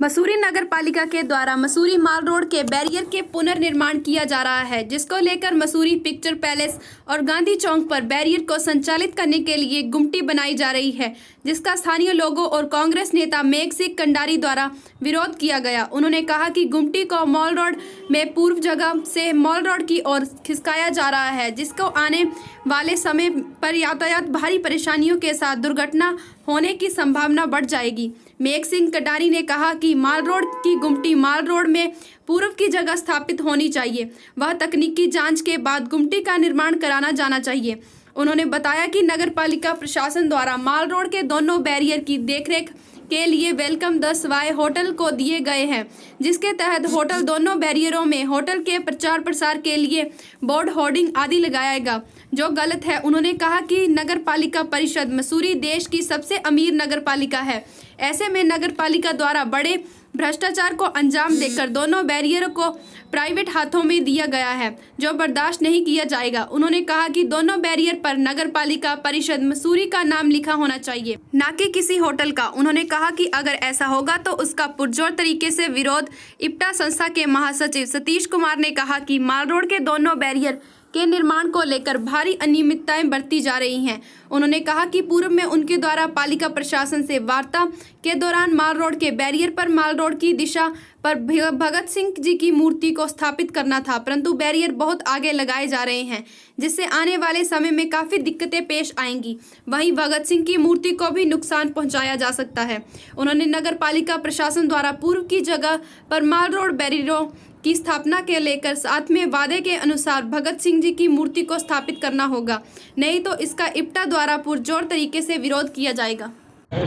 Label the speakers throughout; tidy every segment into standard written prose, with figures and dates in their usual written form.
Speaker 1: मसूरी नगर पालिका के द्वारा मसूरी माल रोड के बैरियर के पुनर्निर्माण किया जा रहा है, जिसको लेकर मसूरी पिक्चर पैलेस और गांधी चौक पर बैरियर को संचालित करने के लिए गुमटी बनाई जा रही है, जिसका स्थानीय लोगों और कांग्रेस नेता मेघ सिंह कंडारी द्वारा विरोध किया गया। उन्होंने कहा कि गुमटी को मॉल रोड में पूर्व जगह से मॉल रोड की ओर खिसकाया जा रहा है, जिसको आने वाले समय पर यातायात भारी परेशानियों के साथ दुर्घटना होने की संभावना बढ़ जाएगी। मेघ सिंह कंडारी ने कहा कि माल रोड की गुमटी माल रोड में पूर्व की जगह स्थापित होनी चाहिए। वह तकनीकी जांच के बाद गुमटी का निर्माण कराना जाना चाहिए। उन्होंने बताया कि नगर पालिका प्रशासन द्वारा माल रोड के दोनों बैरियर की देखरेख के लिए वेलकम द सवाई होटल को दिए गए हैं, जिसके तहत होटल दोनों बैरियरों में होटल के प्रचार प्रसार के लिए बोर्ड होर्डिंग आदि लगाएगा, जो गलत है। उन्होंने कहा कि नगर पालिका परिषद मसूरी देश की सबसे अमीर नगर पालिका है। ऐसे में नगर पालिका द्वारा बड़े भ्रष्टाचार को अंजाम देकर दोनों बैरियरों को प्राइवेट हाथों में दिया गया है, जो बर्दाश्त नहीं किया जाएगा। उन्होंने कहा कि दोनों बैरियर पर नगर पालिका परिषद मसूरी का नाम लिखा होना चाहिए, न कि किसी होटल का। उन्होंने कहा कि अगर ऐसा होगा तो उसका पुरजोर तरीके से विरोध इप्टा संस्था के महासचिव सतीश कुमार ने कहा कि माल रोड के दोनों बैरियर के निर्माण को लेकर भारी अनियमितताएं बरती जा रही हैं। उन्होंने कहा कि पूर्व में उनके द्वारा पालिका प्रशासन से वार्ता के दौरान माल रोड के बैरियर पर माल रोड की दिशा पर भगत सिंह जी की मूर्ति को स्थापित करना था, परंतु बैरियर बहुत आगे लगाए जा रहे हैं, जिससे आने वाले समय में काफ़ी दिक्कतें पेश आएंगी। वहीं भगत सिंह की मूर्ति को भी नुकसान पहुंचाया जा सकता है। उन्होंने नगर पालिका प्रशासन द्वारा पूर्व की जगह पर माल रोड बैरियरों की स्थापना के लेकर साथ में वादे के अनुसार भगत सिंह जी की मूर्ति को स्थापित करना होगा, नहीं तो इसका इप्टा द्वारा पुरजोर तरीके से विरोध किया जाएगा।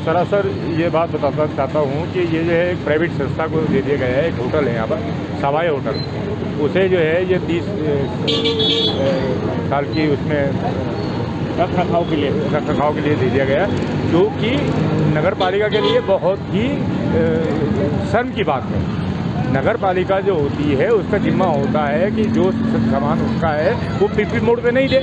Speaker 2: सरासर ये बात बताना चाहता हूँ कि ये जो है एक प्राइवेट संस्था को दे दिया गया है। एक होटल है यहाँ पर सवाई होटल, उसे जो है ये 30 साल की उसमें रख रखाव के लिए दे दिया गया, जो कि नगर पालिका के लिए बहुत ही शर्म की बात है। नगर पालिका जो होती है उसका जिम्मा होता है कि जो सामान उसका है वो पीपी मोड पे नहीं दे।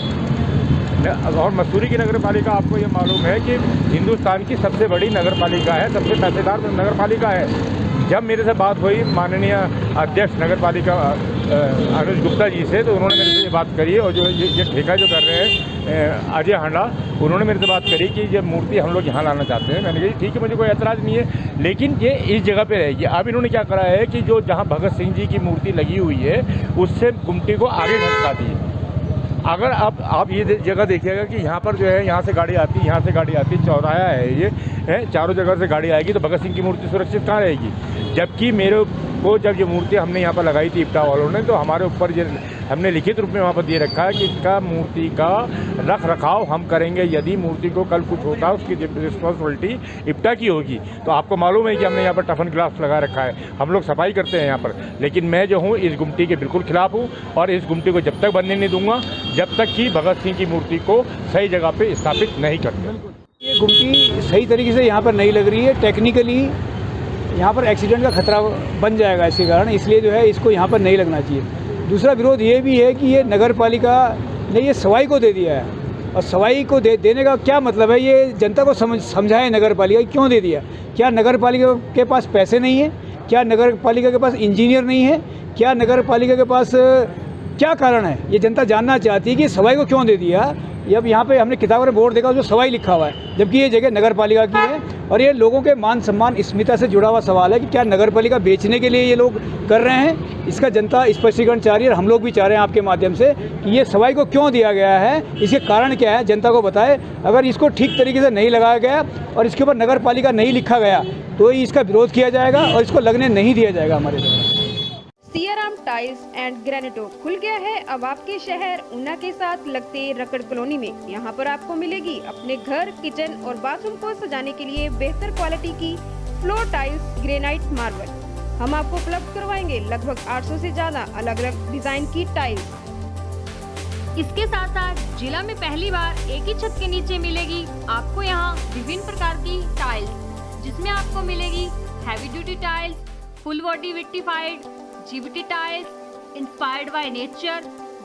Speaker 2: और मसूरी की नगर पालिका आपको ये मालूम है कि हिंदुस्तान की सबसे बड़ी नगर पालिका है, सबसे पैसेदार नगर पालिका है। जब मेरे से बात हुई माननीय अध्यक्ष नगर पालिका अनुज गुप्ता जी से, तो उन्होंने मेरे से ये बात करी, और जो ये ठेका जो कर रहे हैं अजय हांडा, उन्होंने मेरे से बात करी कि ये मूर्ति हम लोग यहाँ लाना चाहते हैं। मैंने कहा ठीक है, मुझे कोई ऐतराज़ नहीं है, लेकिन ये इस जगह पे रहेगी। अब इन्होंने क्या करा है कि जो जहाँ भगत सिंह जी की मूर्ति लगी हुई है उससे गुमटी को आगे खसका दी है। अगर आप ये जगह देखिएगा कि यहाँ पर जो है यहाँ से गाड़ी आती है, यहाँ से गाड़ी आती है, चौराहा है ये है, चारों जगह से गाड़ी आएगी, तो भगत सिंह की मूर्ति सुरक्षित कहाँ रहेगी? जबकि मेरे को जब ये मूर्ति हमने यहाँ पर लगाई थी इप्टा वालों ने, तो हमारे ऊपर ये हमने लिखित रूप में वहाँ पर दे रखा है कि इसका मूर्ति का रख रखाव हम करेंगे। यदि मूर्ति को कल कुछ होता है उसकी रिस्पॉन्सिबिलिटी इप्टा की होगी। तो आपको मालूम है कि हमने यहाँ पर टफन ग्लास लगा रखा है, हम लोग सफाई करते हैं यहाँ पर। लेकिन मैं जो हूँ इस गुमटी के बिल्कुल खिलाफ हूँ, और इस गुमटी को जब तक बनने नहीं दूंगा जब तक कि भगत सिंह की मूर्ति को सही जगह पर स्थापित नहीं करते।
Speaker 3: ये गुमटी सही तरीके से यहाँ पर नहीं लग रही है। टेक्निकली यहाँ पर एक्सीडेंट का खतरा बन जाएगा इसके कारण, इसलिए जो है इसको यहाँ पर नहीं लगना चाहिए। दूसरा विरोध ये भी है कि ये नगर पालिका ने ये सवाई को दे दिया है, और सवाई को देने का क्या मतलब है? ये जनता को समझाए नगर पालिका क्यों दे दिया। क्या नगर पालिका के पास पैसे नहीं है? क्या नगर पालिका के पास इंजीनियर नहीं है? क्या नगर पालिका के पास क्या कारण है? ये जनता जानना चाहती है कि सवाई को क्यों दे दिया। अब यहाँ पे हमने किताब में बोर्ड देखा जो सवाई लिखा हुआ है, जबकि ये जगह नगर पालिका की है। और ये लोगों के मान सम्मान स्मिता से जुड़ा हुआ सवाल है कि क्या नगर पालिका बेचने के लिए ये लोग कर रहे हैं? इसका जनता स्पष्टीकरण चाह रही है, और हम लोग भी चाह रहे हैं आपके माध्यम से कि ये सवाई को क्यों दिया गया है, इसके कारण क्या है, जनता को बताए। अगर इसको ठीक तरीके से नहीं लगाया गया और इसके ऊपर नगर पालिका नहीं लिखा गया तो इसका विरोध किया जाएगा और इसको लगने नहीं दिया जाएगा हमारे द्वारा।
Speaker 4: सियाराम टाइल्स एंड ग्रेनाइटो खुल गया है अब आपके शहर ऊना के साथ लगते रकड़ कॉलोनी में। यहाँ पर आपको मिलेगी अपने घर, किचन और बाथरूम को सजाने के लिए बेहतर क्वालिटी की फ्लोर टाइल्स, ग्रेनाइट, मार्बल। हम आपको उपलब्ध करवाएंगे लगभग 800 से ज्यादा अलग अलग डिजाइन की टाइल्स।
Speaker 5: इसके साथ साथ जिला में पहली बार एक ही छत के नीचे मिलेगी आपको यहाँ विभिन्न प्रकार की टाइल्स, जिसमें आपको मिलेगी heavy duty tiles, full body vitrified GBT tiles inspired by nature,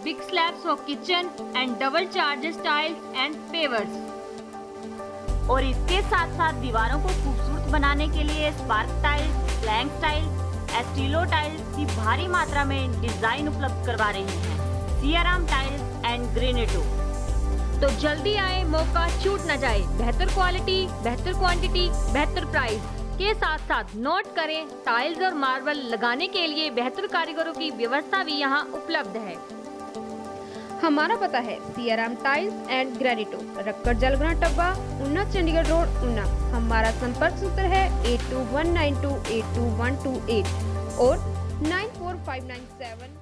Speaker 5: big slabs for kitchen and double charges tiles and pavers.
Speaker 6: और इसके साथ साथ दीवारों को खूबसूरत बनाने के लिए Spark tiles, blank tile, Estilo tiles की भारी मात्रा में डिजाइन उपलब्ध करवा रही हैं सियाराम टाइल्स एंड ग्रेनेटो।
Speaker 5: तो जल्दी आए, मौका छूट न जाए। बेहतर क्वालिटी, बेहतर क्वांटिटी, बेहतर प्राइस के साथ साथ नोट करें, टाइल्स और मार्बल लगाने के लिए बेहतर कारीगरों की व्यवस्था भी यहाँ उपलब्ध है।
Speaker 4: हमारा पता है Siyaram tiles and granito, Rakkar Jalgran Tabba, Una, Chandigarh road, Una. हमारा संपर्क सूत्र है 8219282128 और 94597